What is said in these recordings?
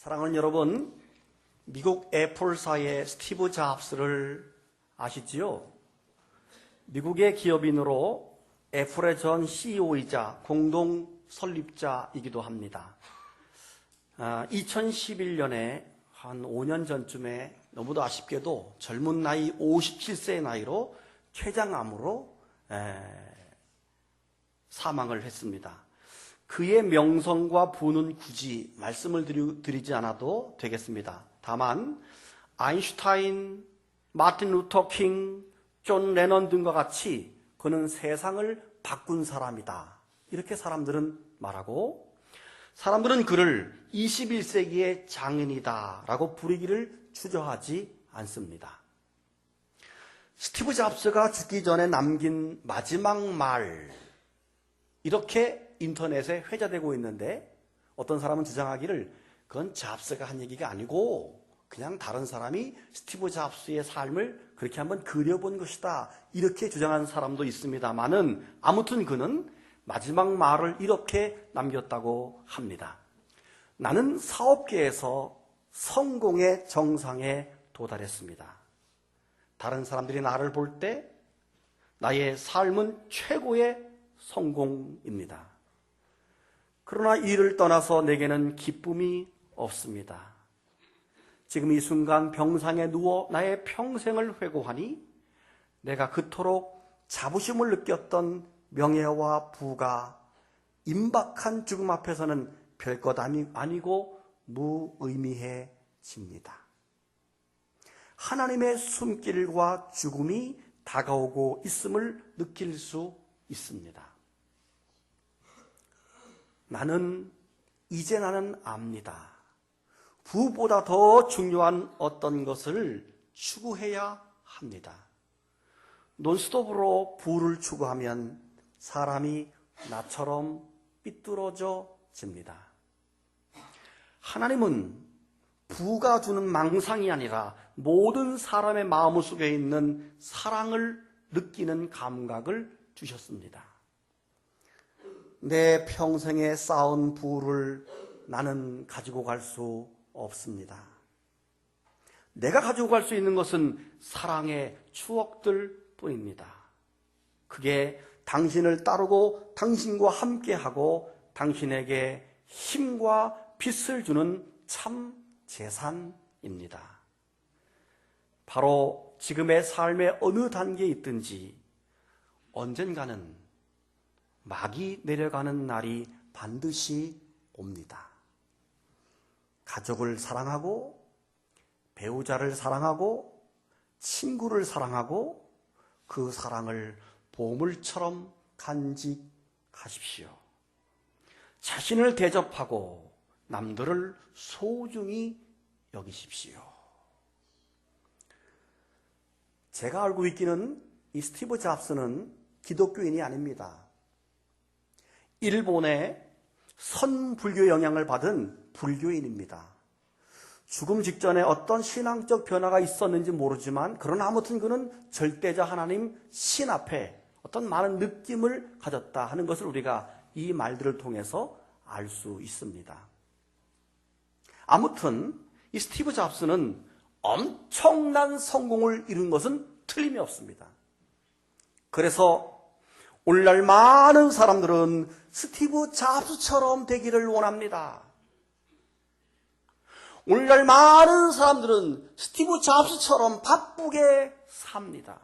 사랑하는 여러분, 미국 애플사의 스티브 잡스를 아시지요? 미국의 기업인으로 애플의 전 CEO이자 공동 설립자이기도 합니다. 2011년에 한 5년 전쯤에 너무도 아쉽게도 젊은 나이 57세의 나이로 췌장암으로 사망을 했습니다. 그의 명성과 부는 굳이 말씀을 드리지 않아도 되겠습니다. 다만 아인슈타인, 마틴 루터 킹, 존 레넌 등과 같이 그는 세상을 바꾼 사람이다. 이렇게 사람들은 말하고, 사람들은 그를 21세기의 장인이다 라고 부르기를 주저하지 않습니다. 스티브 잡스가 죽기 전에 남긴 마지막 말, 이렇게 인터넷에 회자되고 있는데, 어떤 사람은 주장하기를 그건 잡스가 한 얘기가 아니고 그냥 다른 사람이 스티브 잡스의 삶을 그렇게 한번 그려본 것이다, 이렇게 주장하는 사람도 있습니다만은, 아무튼 그는 마지막 말을 이렇게 남겼다고 합니다. 나는 사업계에서 성공의 정상에 도달했습니다. 다른 사람들이 나를 볼 때 나의 삶은 최고의 성공입니다. 그러나 이를 떠나서 내게는 기쁨이 없습니다. 지금 이 순간 병상에 누워 나의 평생을 회고하니 내가 그토록 자부심을 느꼈던 명예와 부가 임박한 죽음 앞에서는 별것 아니고 무의미해집니다. 하나님의 숨길과 죽음이 다가오고 있음을 느낄 수 있습니다. 이제 나는 압니다. 부보다 더 중요한 어떤 것을 추구해야 합니다. 논스톱으로 부를 추구하면 사람이 나처럼 삐뚤어져집니다. 하나님은 부가 주는 망상이 아니라 모든 사람의 마음 속에 있는 사랑을 느끼는 감각을 주셨습니다. 내 평생에 쌓은 부를 나는 가지고 갈 수 없습니다. 내가 가지고 갈 수 있는 것은 사랑의 추억들 뿐입니다. 그게 당신을 따르고 당신과 함께하고 당신에게 힘과 빛을 주는 참 재산입니다. 바로 지금의 삶의 어느 단계에 있든지 언젠가는 막이 내려가는 날이 반드시 옵니다. 가족을 사랑하고, 배우자를 사랑하고, 친구를 사랑하고, 그 사랑을 보물처럼 간직하십시오. 자신을 대접하고 남들을 소중히 여기십시오. 제가 알고 있기는 이 스티브 잡스는 기독교인이 아닙니다. 일본의 선불교 영향을 받은 불교인입니다. 죽음 직전에 어떤 신앙적 변화가 있었는지 모르지만, 그러나 아무튼 그는 절대자 하나님 신 앞에 어떤 많은 느낌을 가졌다 하는 것을 우리가 이 말들을 통해서 알 수 있습니다. 아무튼 이 스티브 잡스는 엄청난 성공을 이룬 것은 틀림이 없습니다. 그래서 오늘날 많은 사람들은 스티브 잡스처럼 되기를 원합니다. 오늘날 많은 사람들은 스티브 잡스처럼 바쁘게 삽니다.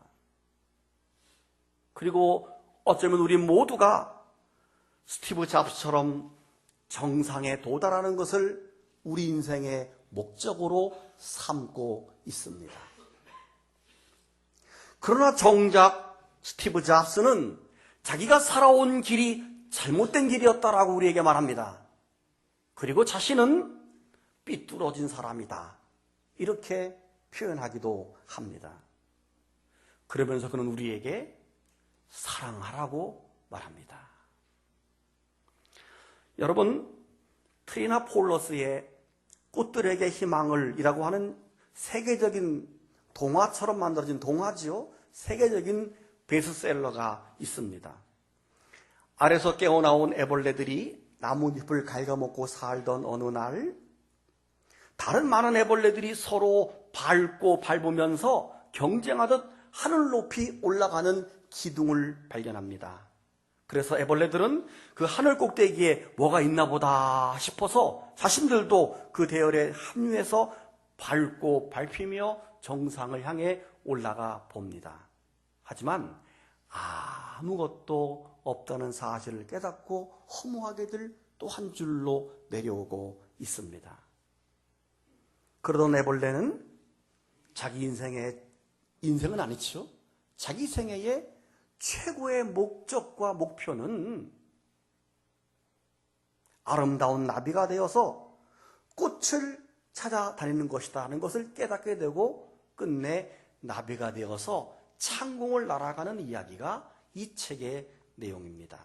그리고 어쩌면 우리 모두가 스티브 잡스처럼 정상에 도달하는 것을 우리 인생의 목적으로 삼고 있습니다. 그러나 정작 스티브 잡스는 자기가 살아온 길이 잘못된 길이었다라고 우리에게 말합니다. 그리고 자신은 삐뚤어진 사람이다, 이렇게 표현하기도 합니다. 그러면서 그는 우리에게 사랑하라고 말합니다. 여러분, 트리나 폴러스의 꽃들에게 희망을 이라고 하는 세계적인 동화처럼 만들어진 동화지요. 세계적인 베스트셀러가 있습니다. 알에서 깨어나온 애벌레들이 나뭇잎을 갉아먹고 살던 어느 날, 다른 많은 애벌레들이 서로 밟고 밟으면서 경쟁하듯 하늘 높이 올라가는 기둥을 발견합니다. 그래서 애벌레들은 그 하늘 꼭대기에 뭐가 있나 보다 싶어서 자신들도 그 대열에 합류해서 밟고 밟히며 정상을 향해 올라가 봅니다. 하지만 아무것도 없다는 사실을 깨닫고 허무하게들 또 한 줄로 내려오고 있습니다. 그러던 애벌레는 자기 인생은 아니죠. 자기 생애의 최고의 목적과 목표는 아름다운 나비가 되어서 꽃을 찾아다니는 것이다 하는 것을 깨닫게 되고 끝내 나비가 되어서 창공을 날아가는 이야기가 이 책의 내용입니다.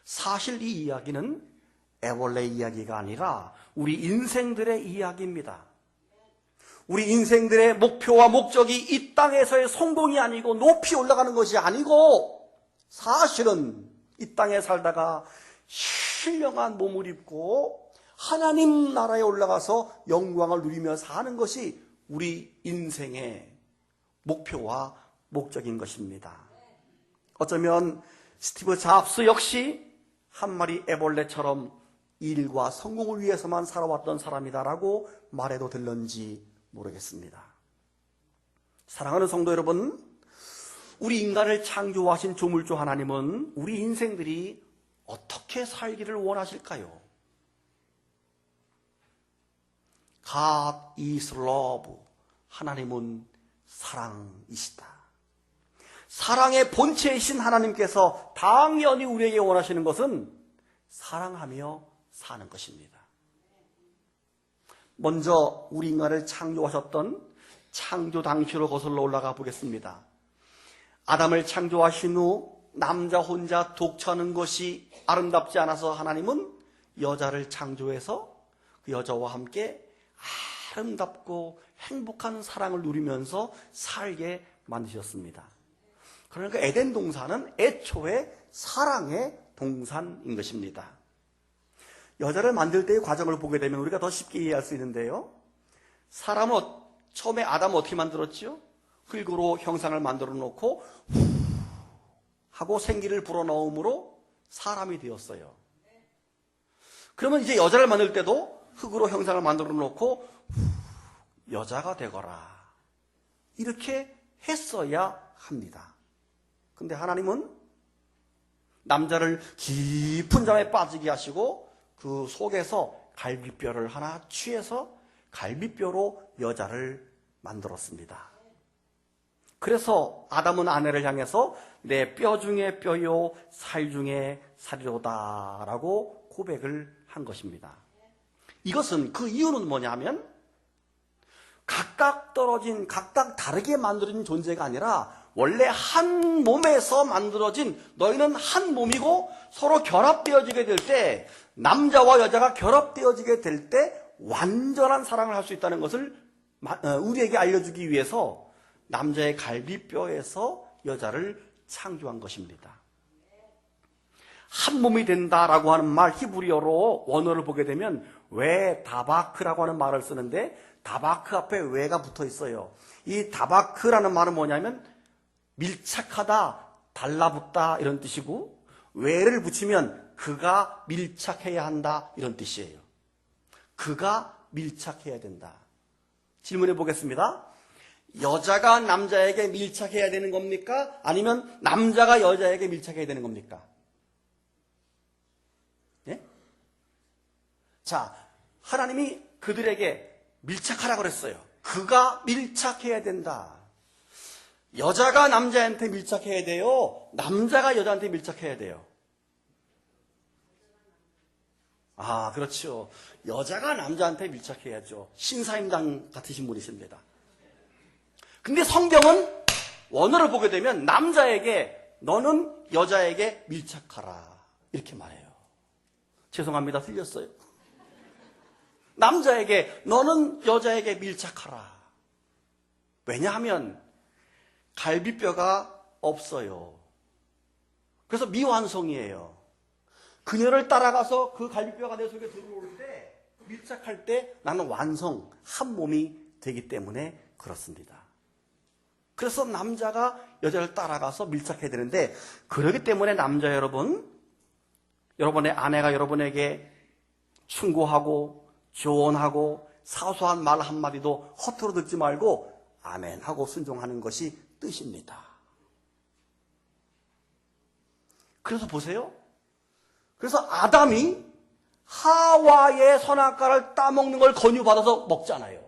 사실 이 이야기는 애벌레 이야기가 아니라 우리 인생들의 이야기입니다. 우리 인생들의 목표와 목적이 이 땅에서의 성공이 아니고 높이 올라가는 것이 아니고 사실은 이 땅에 살다가 신령한 몸을 입고 하나님 나라에 올라가서 영광을 누리며 사는 것이 우리 인생의 목표와 목적인 것입니다. 어쩌면 스티브 잡스 역시 한 마리 애벌레처럼 일과 성공을 위해서만 살아왔던 사람이다라고 말해도 될런지 모르겠습니다. 사랑하는 성도 여러분, 우리 인간을 창조하신 조물주 하나님은 우리 인생들이 어떻게 살기를 원하실까요? God is love. 하나님은 사랑이시다. 사랑의 본체이신 하나님께서 당연히 우리에게 원하시는 것은 사랑하며 사는 것입니다. 먼저 우리 인간을 창조하셨던 창조 당시로 거슬러 올라가 보겠습니다. 아담을 창조하신 후 남자 혼자 독처하는 것이 아름답지 않아서 하나님은 여자를 창조해서 그 여자와 함께 아름답고 행복한 사랑을 누리면서 살게 만드셨습니다. 그러니까 에덴 동산은 애초에 사랑의 동산인 것입니다. 여자를 만들 때의 과정을 보게 되면 우리가 더 쉽게 이해할 수 있는데요. 사람은 처음에 아담을 어떻게 만들었죠? 흙으로 형상을 만들어 놓고 하고 생기를 불어넣음으로 사람이 되었어요. 그러면 이제 여자를 만들 때도 흙으로 형상을 만들어 놓고 여자가 되거라. 이렇게 했어야 합니다. 근데 하나님은 남자를 깊은 잠에 빠지게 하시고 그 속에서 갈비뼈를 하나 취해서 갈비뼈로 여자를 만들었습니다. 그래서 아담은 아내를 향해서 내 뼈 중에 뼈요 살 중에 살이로다 라고 고백을 한 것입니다. 이것은 그 이유는 뭐냐면 각각 떨어진 각각 다르게 만들어진 존재가 아니라 원래 한 몸에서 만들어진 너희는 한 몸이고 서로 결합되어지게 될 때 남자와 여자가 결합되어지게 될 때 완전한 사랑을 할 수 있다는 것을 우리에게 알려주기 위해서 남자의 갈비뼈에서 여자를 창조한 것입니다. 한 몸이 된다라고 하는 말 히브리어로 원어를 보게 되면 왜 다바크라고 하는 말을 쓰는데 다바크 앞에 왜가 붙어 있어요. 이 다바크라는 말은 뭐냐면 밀착하다, 달라붙다 이런 뜻이고 왜를 붙이면 그가 밀착해야 한다 이런 뜻이에요. 그가 밀착해야 된다. 질문해 보겠습니다. 여자가 남자에게 밀착해야 되는 겁니까? 아니면 남자가 여자에게 밀착해야 되는 겁니까? 예? 자, 하나님이 그들에게 밀착하라고 그랬어요. 그가 밀착해야 된다. 여자가 남자한테 밀착해야 돼요? 남자가 여자한테 밀착해야 돼요? 아, 그렇죠. 여자가 남자한테 밀착해야죠. 신사임당 같으신 분이십니다. 근데 성경은 원어를 보게 되면 남자에게 너는 여자에게 밀착하라 이렇게 말해요. 죄송합니다. 틀렸어요. 남자에게 너는 여자에게 밀착하라. 왜냐하면 갈비뼈가 없어요. 그래서 미완성이에요. 그녀를 따라가서 그 갈비뼈가 내 속에 들어올 때 밀착할 때 나는 완성, 한 몸이 되기 때문에 그렇습니다. 그래서 남자가 여자를 따라가서 밀착해야 되는데, 그렇기 때문에 남자 여러분, 여러분의 아내가 여러분에게 충고하고 조언하고 사소한 말 한마디도 허투루 듣지 말고 아멘 하고 순종하는 것이 뜻입니다. 그래서 보세요. 그래서 아담이 하와의 선악과를 따먹는 걸 권유받아서 먹잖아요.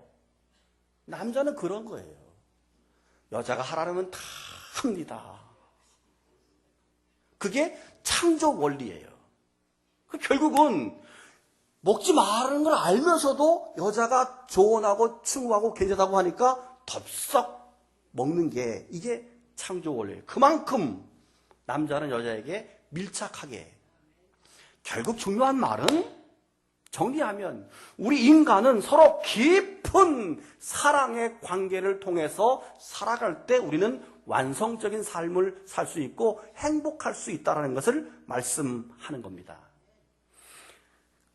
남자는 그런 거예요. 여자가 하라면 다 합니다. 그게 창조 원리예요. 결국은 먹지 말라는 걸 알면서도 여자가 조언하고 충고하고 괜찮다고 하니까 덥석 먹는 게 이게 창조 원리예요. 그만큼 남자는 여자에게 밀착하게. 결국 중요한 말은 정리하면 우리 인간은 서로 깊은 사랑의 관계를 통해서 살아갈 때 우리는 완성적인 삶을 살 수 있고 행복할 수 있다는 것을 말씀하는 겁니다.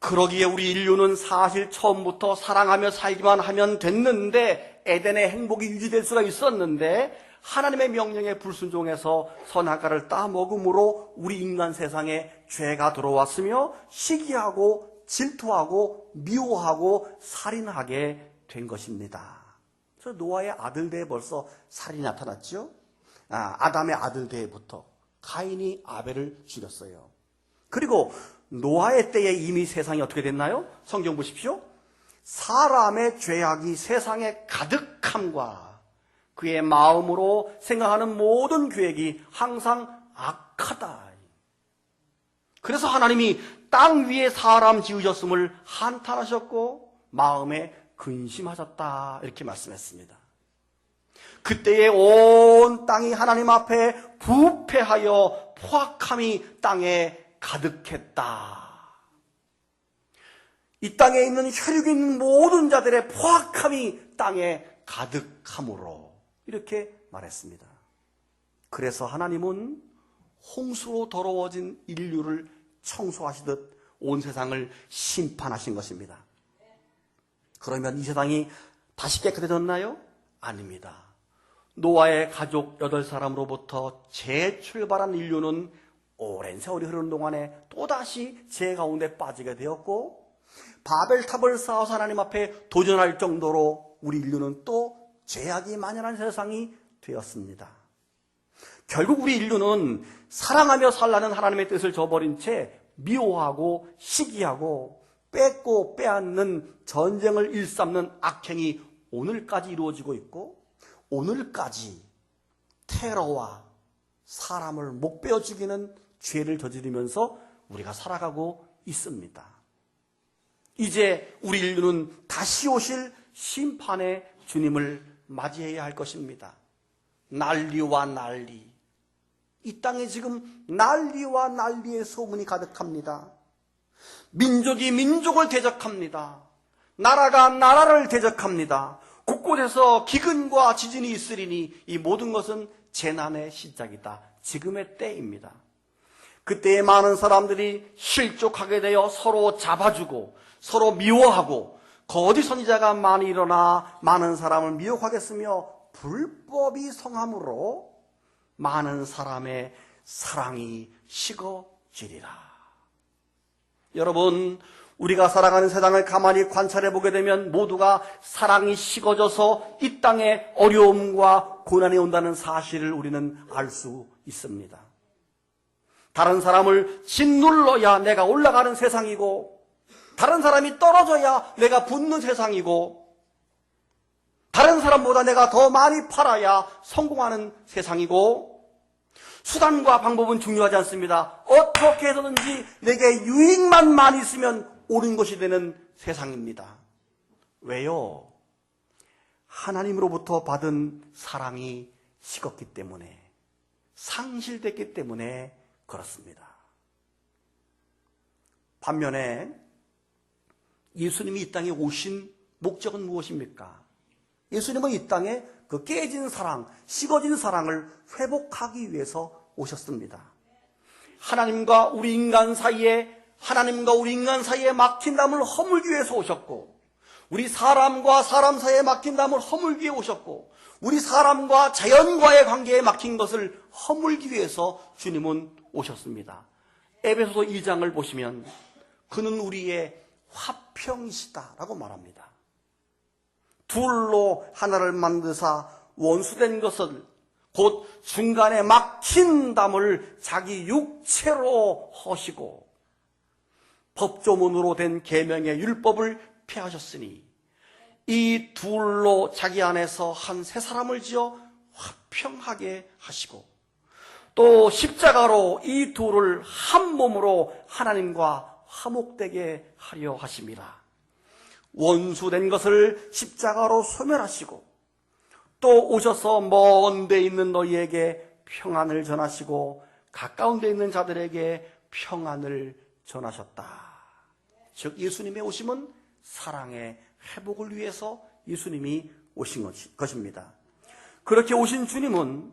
그러기에 우리 인류는 사실 처음부터 사랑하며 살기만 하면 됐는데 에덴의 행복이 유지될 수가 있었는데 하나님의 명령에 불순종해서 선악과를 따먹음으로 우리 인간 세상에 죄가 들어왔으며 시기하고 질투하고 미워하고 살인하게 된 것입니다. 그래서 노아의 아들대에 벌써 살인이 나타났죠. 아담의 아들대에부터 가인이 아벨을 죽였어요. 그리고 노아의 때에 이미 세상이 어떻게 됐나요? 성경 보십시오. 사람의 죄악이 세상에 가득함과 그의 마음으로 생각하는 모든 계획이 항상 악하다. 그래서 하나님이 땅 위에 사람 지으셨음을 한탄하셨고 마음에 근심하셨다 이렇게 말씀했습니다. 그때에 온 땅이 하나님 앞에 부패하여 포악함이 땅에 가득했다. 이 땅에 있는 혈육 있는 모든 자들의 포악함이 땅에 가득함으로 이렇게 말했습니다. 그래서 하나님은 홍수로 더러워진 인류를 청소하시듯 온 세상을 심판하신 것입니다. 그러면 이 세상이 다시 깨끗해졌나요? 아닙니다. 노아의 가족 8사람으로부터 재출발한 인류는 오랜 세월이 흐르는 동안에 또다시 죄 가운데 빠지게 되었고 바벨탑을 쌓아서 하나님 앞에 도전할 정도로 우리 인류는 또 죄악이 만연한 세상이 되었습니다. 결국 우리 인류는 사랑하며 살라는 하나님의 뜻을 저버린 채 미워하고 시기하고 뺏고 빼앗는 전쟁을 일삼는 악행이 오늘까지 이루어지고 있고 오늘까지 테러와 사람을 목 베어 죽이는 죄를 저지르면서 우리가 살아가고 있습니다. 이제 우리 인류는 다시 오실 심판의 주님을 맞이해야 할 것입니다. 난리와 난리. 이 땅에 지금 난리와 난리의 소문이 가득합니다. 민족이 민족을 대적합니다. 나라가 나라를 대적합니다. 곳곳에서 기근과 지진이 있으리니 이 모든 것은 재난의 시작이다. 지금의 때입니다. 그때에 많은 사람들이 실족하게 되어 서로 잡아주고 서로 미워하고 거짓 선지자가 많이 일어나 많은 사람을 미혹하겠으며 불법이 성함으로 많은 사람의 사랑이 식어지리라. 여러분, 우리가 살아가는 세상을 가만히 관찰해 보게 되면 모두가 사랑이 식어져서 이 땅에 어려움과 고난이 온다는 사실을 우리는 알 수 있습니다. 다른 사람을 짓눌러야 내가 올라가는 세상이고 다른 사람이 떨어져야 내가 붙는 세상이고 다른 사람보다 내가 더 많이 팔아야 성공하는 세상이고 수단과 방법은 중요하지 않습니다. 어떻게 해서든지 내게 유익만 많이 있으면 옳은 것이 되는 세상입니다. 왜요? 하나님으로부터 받은 사랑이 식었기 때문에 상실됐기 때문에 그렇습니다. 반면에 예수님이 이 땅에 오신 목적은 무엇입니까? 예수님은 이 땅에 그 깨진 사랑, 식어진 사랑을 회복하기 위해서 오셨습니다. 하나님과 우리 인간 사이에 하나님과 우리 인간 사이에 막힌 담을 허물기 위해서 오셨고, 우리 사람과 사람 사이에 막힌 담을 허물기 위해 오셨고, 우리 사람과 자연과의 관계에 막힌 것을 허물기 위해서 주님은 오셨습니다. 에베소서 2장을 보시면 그는 우리의 화평이시다라고 말합니다. 둘로 하나를 만드사 원수된 것을, 곧 중간에 막힌 담을 자기 육체로 허시고 법조문으로 된 계명의 율법을 폐하셨으니 이 둘로 자기 안에서 한 세 사람을 지어 화평하게 하시고, 또 십자가로 이 둘을 한 몸으로 하나님과 화목되게 하려 하심이라. 원수된 것을 십자가로 소멸하시고, 또 오셔서 먼 데 있는 너희에게 평안을 전하시고 가까운 데 있는 자들에게 평안을 전하셨다. 즉 예수님의 오심은 사랑의 회복을 위해서 예수님이 오신 것입니다. 그렇게 오신 주님은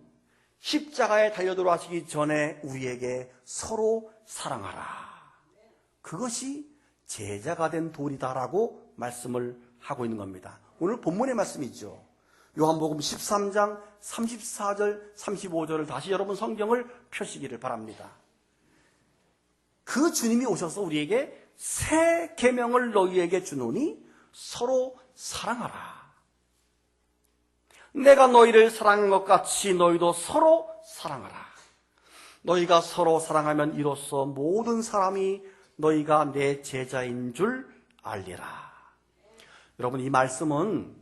십자가에 달려 들어가시기 전에 우리에게 서로 사랑하라, 그것이 제자가 된 도리다라고 말씀을 하고 있는 겁니다. 오늘 본문의 말씀이죠. 요한복음 13장 34절 35절을 다시 여러분 성경을 펴시기를 바랍니다. 그 주님이 오셔서 우리에게 새 계명을 너희에게 주노니 서로 사랑하라. 내가 너희를 사랑한 것 같이 너희도 서로 사랑하라. 너희가 서로 사랑하면 이로써 모든 사람이 너희가 내 제자인 줄 알리라. 여러분, 이 말씀은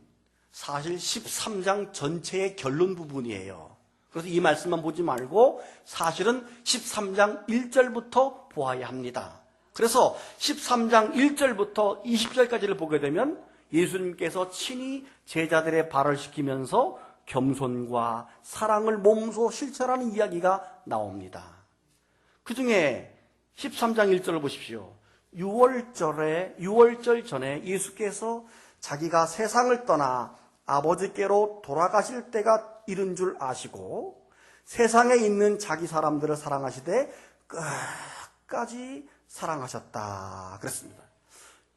사실 13장 전체의 결론 부분이에요. 그래서 이 말씀만 보지 말고 사실은 13장 1절부터 보아야 합니다. 그래서 13장 1절부터 20절까지를 보게 되면 예수님께서 친히 제자들의 발을 씻기면서 겸손과 사랑을 몸소 실천하는 이야기가 나옵니다. 그 중에 13장 1절을 보십시오. 6월절 전에 예수께서 자기가 세상을 떠나 아버지께로 돌아가실 때가 이른 줄 아시고 세상에 있는 자기 사람들을 사랑하시되 끝까지 사랑하셨다 그랬습니다.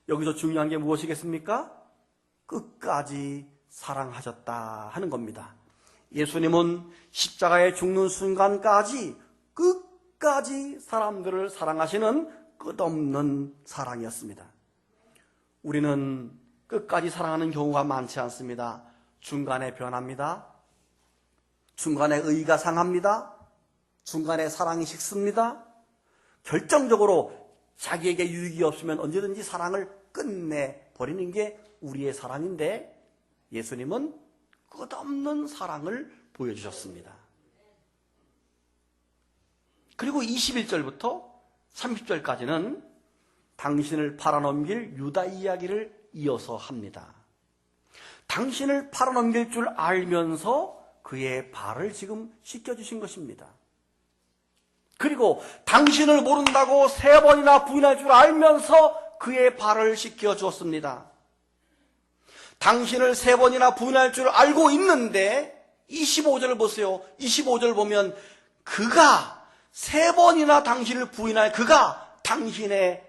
여기서 중요한 게 무엇이겠습니까? 끝까지 사랑하셨다 하는 겁니다. 예수님은 십자가에 죽는 순간까지 끝까지 사람들을 사랑하시는 끝없는 사랑이었습니다. 우리는 끝까지 사랑하는 경우가 많지 않습니다. 중간에 변합니다. 중간에 의가 상합니다. 중간에 사랑이 식습니다. 결정적으로 자기에게 유익이 없으면 언제든지 사랑을 끝내버리는 게 우리의 사랑인데, 예수님은 끝없는 사랑을 보여주셨습니다. 그리고 21절부터 30절까지는 당신을 팔아넘길 유다 이야기를 이어서 합니다. 당신을 팔아넘길 줄 알면서 그의 발을 지금 씻겨주신 것입니다. 그리고 당신을 모른다고 3번이나 부인할 줄 알면서 그의 발을 씻겨주었습니다. 당신을 3번이나 부인할 줄 알고 있는데 25절을 보세요. 25절 보면 그가 3번이나 당신을 부인할 그가 당신의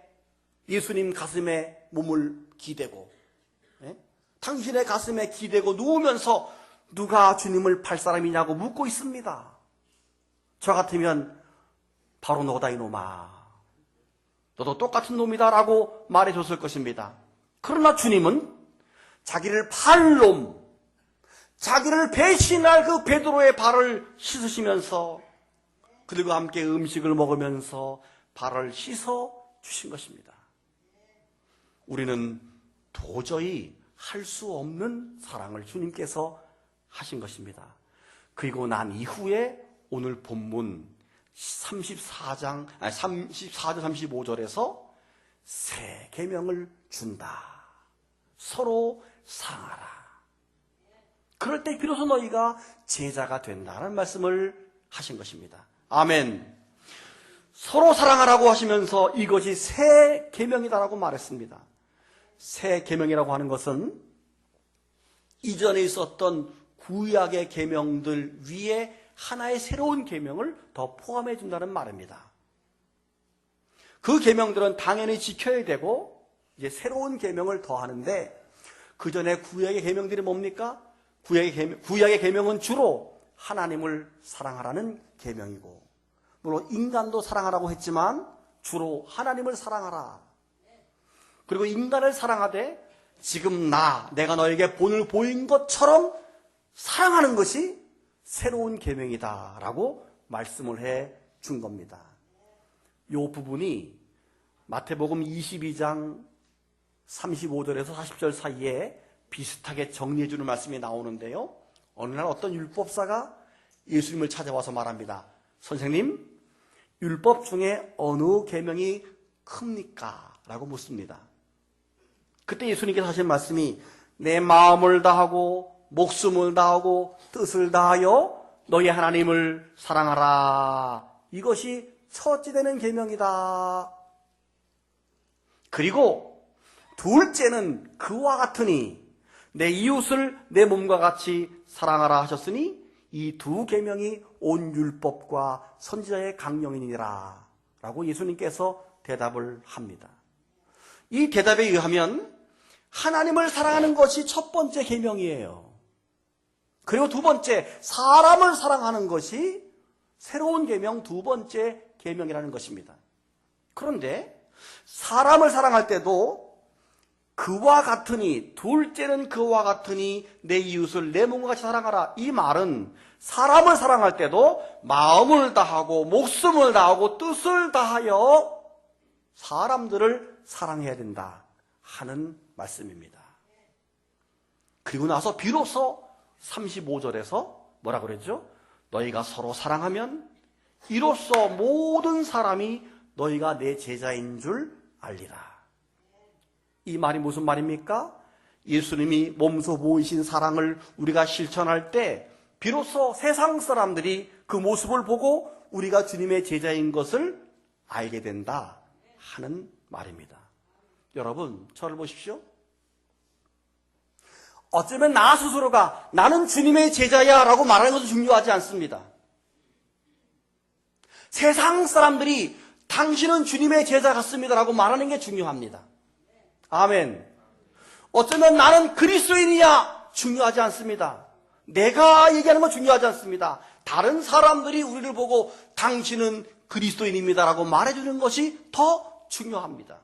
예수님 가슴에 몸을 기대고, 당신의 가슴에 기대고 누우면서 누가 주님을 팔 사람이냐고 묻고 있습니다. 저 같으면 바로 너다 이놈아, 너도 똑같은 놈이다 라고 말해줬을 것입니다. 그러나 주님은 자기를 팔 놈, 자기를 배신할 그 베드로의 발을 씻으시면서 그들과 함께 음식을 먹으면서 발을 씻어 주신 것입니다. 우리는 도저히 할 수 없는 사랑을 주님께서 하신 것입니다. 그리고 난 이후에 오늘 본문 34절 35절에서 새 계명을 준다. 서로 사랑하라. 그럴 때 비로소 너희가 제자가 된다는 말씀을 하신 것입니다. 아멘. 서로 사랑하라고 하시면서 이것이 새 계명이다라고 말했습니다. 새 계명이라고 하는 것은 이전에 있었던 구약의 계명들 위에 하나의 새로운 계명을 더 포함해 준다는 말입니다. 그 계명들은 당연히 지켜야 되고 이제 새로운 계명을 더하는데 그 전에 구약의 계명들이 뭡니까? 구약의 계명은 주로 하나님을 사랑하라는 계명이고 물론 인간도 사랑하라고 했지만 주로 하나님을 사랑하라. 그리고 인간을 사랑하되 지금 내가 너에게 본을 보인 것처럼 사랑하는 것이 새로운 계명이다라고 말씀을 해 준 겁니다. 이 부분이 마태복음 22장 35절에서 40절 사이에 비슷하게 정리해 주는 말씀이 나오는데요. 어느 날 어떤 율법사가 예수님을 찾아와서 말합니다. 선생님, 율법 중에 어느 계명이 큽니까? 라고 묻습니다. 그때 예수님께서 하신 말씀이 내 마음을 다하고 목숨을 다하고 뜻을 다하여 너희 하나님을 사랑하라. 이것이 첫째 되는 계명이다. 그리고 둘째는 그와 같으니 내 이웃을 내 몸과 같이 사랑하라 하셨으니 이 두 계명이 온 율법과 선지자의 강령이니라 라고 예수님께서 대답을 합니다. 이 대답에 의하면 하나님을 사랑하는 것이 첫 번째 계명이에요. 그리고 두 번째, 사람을 사랑하는 것이 새로운 계명 두 번째 계명이라는 것입니다. 그런데 사람을 사랑할 때도 그와 같으니, 둘째는 그와 같으니 내 이웃을 내 몸과 같이 사랑하라. 이 말은 사람을 사랑할 때도 마음을 다하고 목숨을 다하고 뜻을 다하여 사람들을 사랑해야 된다 하는 말씀입니다. 그리고 나서 비로소 35절에서 뭐라 그랬죠? 너희가 서로 사랑하면 이로써 모든 사람이 너희가 내 제자인 줄 알리라. 이 말이 무슨 말입니까? 예수님이 몸소 보이신 사랑을 우리가 실천할 때 비로소 세상 사람들이 그 모습을 보고 우리가 주님의 제자인 것을 알게 된다 하는 말입니다. 여러분, 저를 보십시오. 어쩌면 나 스스로가 나는 주님의 제자야 라고 말하는 것은 중요하지 않습니다. 세상 사람들이 당신은 주님의 제자 같습니다 라고 말하는 게 중요합니다. 아멘. 어쩌면 나는 그리스도인이야 중요하지 않습니다. 내가 얘기하는 건 중요하지 않습니다. 다른 사람들이 우리를 보고 당신은 그리스도인입니다 라고 말해주는 것이 더 중요합니다.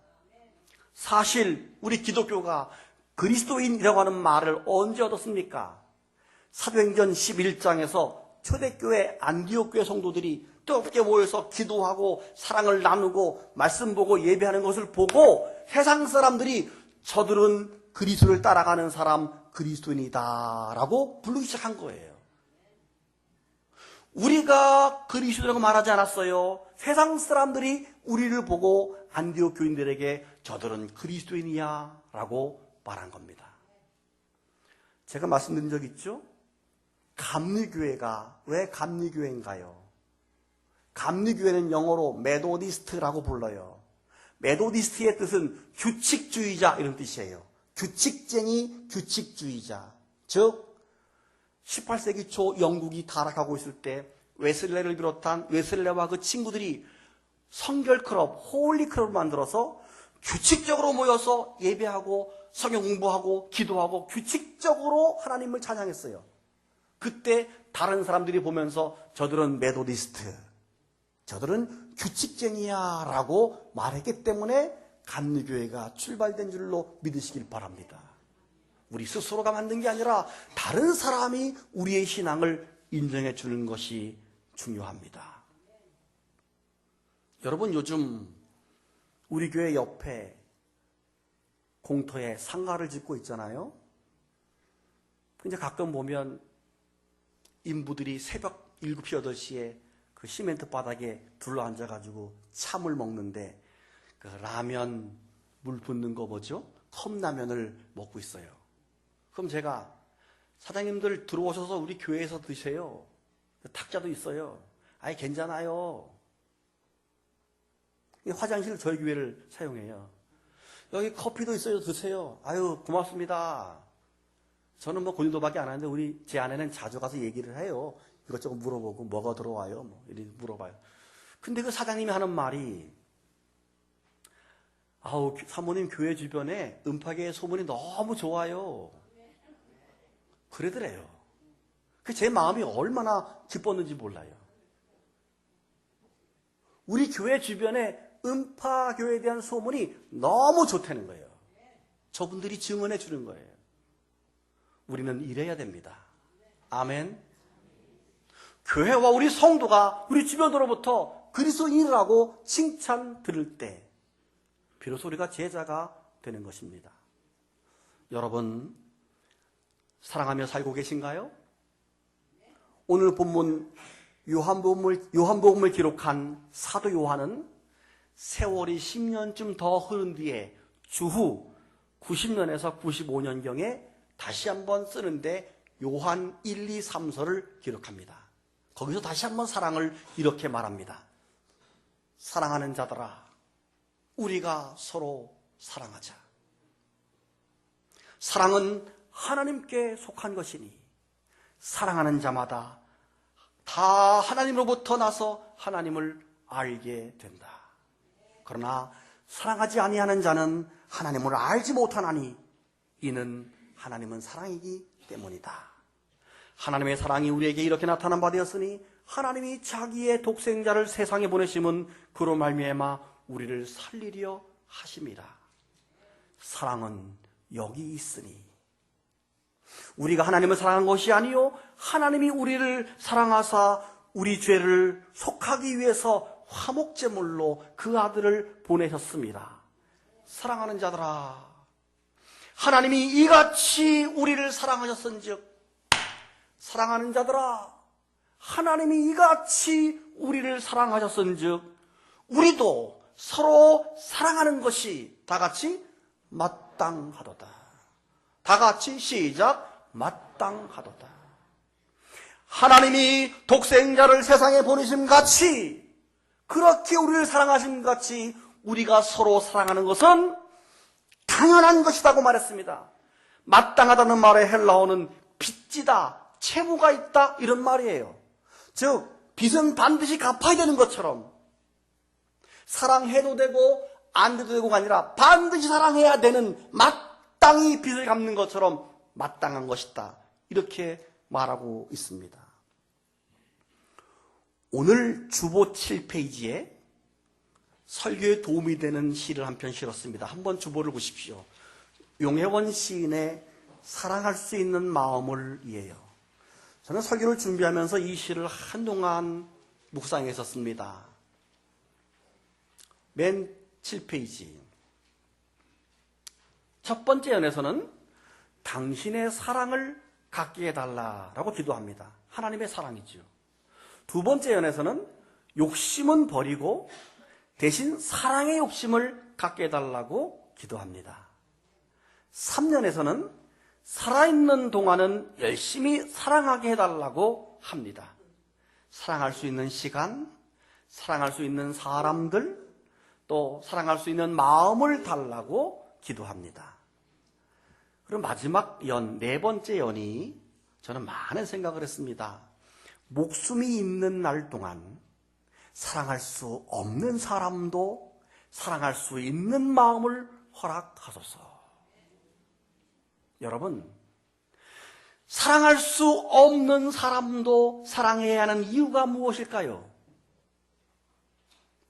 사실 우리 기독교가 그리스도인이라고 하는 말을 언제 얻었습니까? 사도행전 11장에서 초대교회 안디옥 교회 성도들이 뜨겁게 모여서 기도하고 사랑을 나누고 말씀 보고 예배하는 것을 보고 세상 사람들이 저들은 그리스도를 따라가는 사람 그리스도인이다 라고 부르기 시작한 거예요. 우리가 그리스도라고 말하지 않았어요. 세상 사람들이 우리를 보고 안디옥 교인들에게 저들은 그리스도인이야 라고 말한 겁니다. 제가 말씀드린 적 있죠? 감리교회가 왜 감리교회인가요? 감리교회는 영어로 메도디스트라고 불러요. 메도디스트의 뜻은 규칙주의자 이런 뜻이에요. 규칙쟁이, 규칙주의자. 즉 18세기 초 영국이 타락하고 있을 때 웨슬레를 비롯한 웨슬레와 그 친구들이 성결 클럽, 홀리 클럽을 만들어서 규칙적으로 모여서 예배하고 성경 공부하고 기도하고 규칙적으로 하나님을 찬양했어요. 그때 다른 사람들이 보면서 저들은 메도디스트, 저들은 규칙쟁이야 라고 말했기 때문에 감리교회가 출발된 줄로 믿으시길 바랍니다. 우리 스스로가 만든 게 아니라 다른 사람이 우리의 신앙을 인정해 주는 것이 중요합니다. 여러분, 요즘 우리 교회 옆에 공터에 상가를 짓고 있잖아요. 근데 가끔 보면 인부들이 새벽 7시, 8시에 그 시멘트 바닥에 둘러앉아가지고 참을 먹는데 그 라면 물 붓는 거 뭐죠? 컵라면을 먹고 있어요. 그럼 제가 사장님들 들어오셔서 우리 교회에서 드세요. 탁자도 있어요. 아니 괜찮아요. 화장실 저희 교회를 사용해요. 여기 커피도 있어요. 드세요. 아유 고맙습니다. 저는 뭐 고린도밖에 안 하는데 우리 제 아내는 자주 가서 얘기를 해요. 이것저것 물어보고 뭐가 들어와요. 뭐 이렇게 물어봐요. 근데 그 사장님이 하는 말이 아우, 사모님 교회 주변에 음파계의 소문이 너무 좋아요. 그러더래요. 제 마음이 얼마나 기뻤는지 몰라요. 우리 교회 주변에 음파교회에 대한 소문이 너무 좋다는 거예요. 저분들이 증언해 주는 거예요. 우리는 이래야 됩니다. 아멘. 교회와 우리 성도가 우리 주변으로부터 그리스도인이라고 칭찬 들을 때 비로소 우리가 제자가 되는 것입니다. 여러분, 사랑하며 살고 계신가요? 오늘 본문 요한복음을 기록한 사도 요한은 세월이 10년쯤 더 흐른 뒤에 주후 90년에서 95년경에 다시 한번 쓰는데 요한 1, 2, 3서를 기록합니다. 거기서 다시 한번 사랑을 이렇게 말합니다. 사랑하는 자들아, 우리가 서로 사랑하자. 사랑은 하나님께 속한 것이니 사랑하는 자마다 다 하나님으로부터 나서 하나님을 알게 된다. 그러나 사랑하지 아니하는 자는 하나님을 알지 못하나니 이는 하나님은 사랑이기 때문이다. 하나님의 사랑이 우리에게 이렇게 나타난 바 되었으니 하나님이 자기의 독생자를 세상에 보내심은 그로 말미암아 우리를 살리려 하심이라. 사랑은 여기 있으니 우리가 하나님을 사랑한 것이 아니요 하나님이 우리를 사랑하사 우리 죄를 속하기 위해서 화목제물로 그 아들을 보내셨습니다. 사랑하는 자들아, 하나님이 이같이 우리를 사랑하셨은즉, 사랑하는 자들아, 하나님이 이같이 우리를 사랑하셨은즉 우리도 서로 사랑하는 것이 다같이 마땅하도다. 다같이 시작, 마땅하도다. 하나님이 독생자를 세상에 보내심 같이, 그렇게 우리를 사랑하신 같이 우리가 서로 사랑하는 것은 당연한 것이라고 말했습니다. 마땅하다는 말의 헬라어는 빚지다, 채무가 있다, 이런 말이에요. 즉 빚은 반드시 갚아야 되는 것처럼 사랑해도 되고 안 돼도 되고가 아니라 반드시 사랑해야 되는, 마땅히 빚을 갚는 것처럼 마땅한 것이다, 이렇게 말하고 있습니다. 오늘 주보 7페이지에 설교에 도움이 되는 시를 한 편 실었습니다. 한번 주보를 보십시오. 용혜원 시인의 사랑할 수 있는 마음을 이에요. 저는 설교를 준비하면서 이 시를 한동안 묵상했었습니다. 맨 7페이지. 첫 번째 연에서는 당신의 사랑을 갖게 해달라라고 기도합니다. 하나님의 사랑이죠. 두 번째 연에서는 욕심은 버리고 대신 사랑의 욕심을 갖게 해달라고 기도합니다. 3년에서는 살아있는 동안은 열심히 사랑하게 해달라고 합니다. 사랑할 수 있는 시간, 사랑할 수 있는 사람들, 또 사랑할 수 있는 마음을 달라고 기도합니다. 그리고 마지막 연, 네 번째 연이 저는 많은 생각을 했습니다. 목숨이 있는 날 동안 사랑할 수 없는 사람도 사랑할 수 있는 마음을 허락하소서. 여러분, 사랑할 수 없는 사람도 사랑해야 하는 이유가 무엇일까요?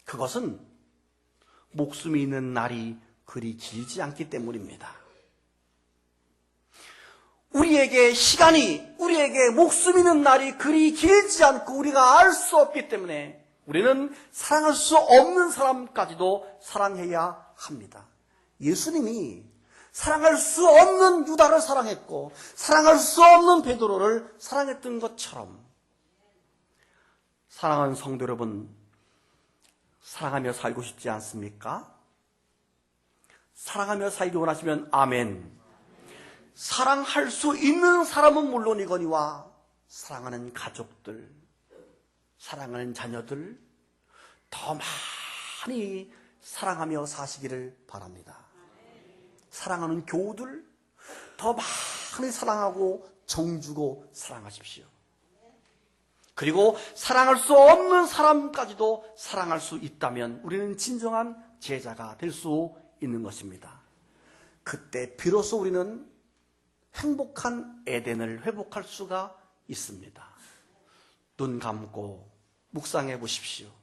그것은 목숨이 있는 날이 그리 길지 않기 때문입니다. 우리에게 시간이, 우리에게 목숨 있는 날이 그리 길지 않고 우리가 알 수 없기 때문에 우리는 사랑할 수 없는 사람까지도 사랑해야 합니다. 예수님이 사랑할 수 없는 유다를 사랑했고 사랑할 수 없는 베드로를 사랑했던 것처럼, 사랑하는 성도 여러분, 사랑하며 살고 싶지 않습니까? 사랑하며 살기 원하시면 아멘. 사랑할 수 있는 사람은 물론이거니와 사랑하는 가족들, 사랑하는 자녀들 더 많이 사랑하며 사시기를 바랍니다. 사랑하는 교우들 더 많이 사랑하고 정주고 사랑하십시오. 그리고 사랑할 수 없는 사람까지도 사랑할 수 있다면 우리는 진정한 제자가 될 수 있는 것입니다. 그때 비로소 우리는 행복한 에덴을 회복할 수가 있습니다. 눈 감고 묵상해 보십시오.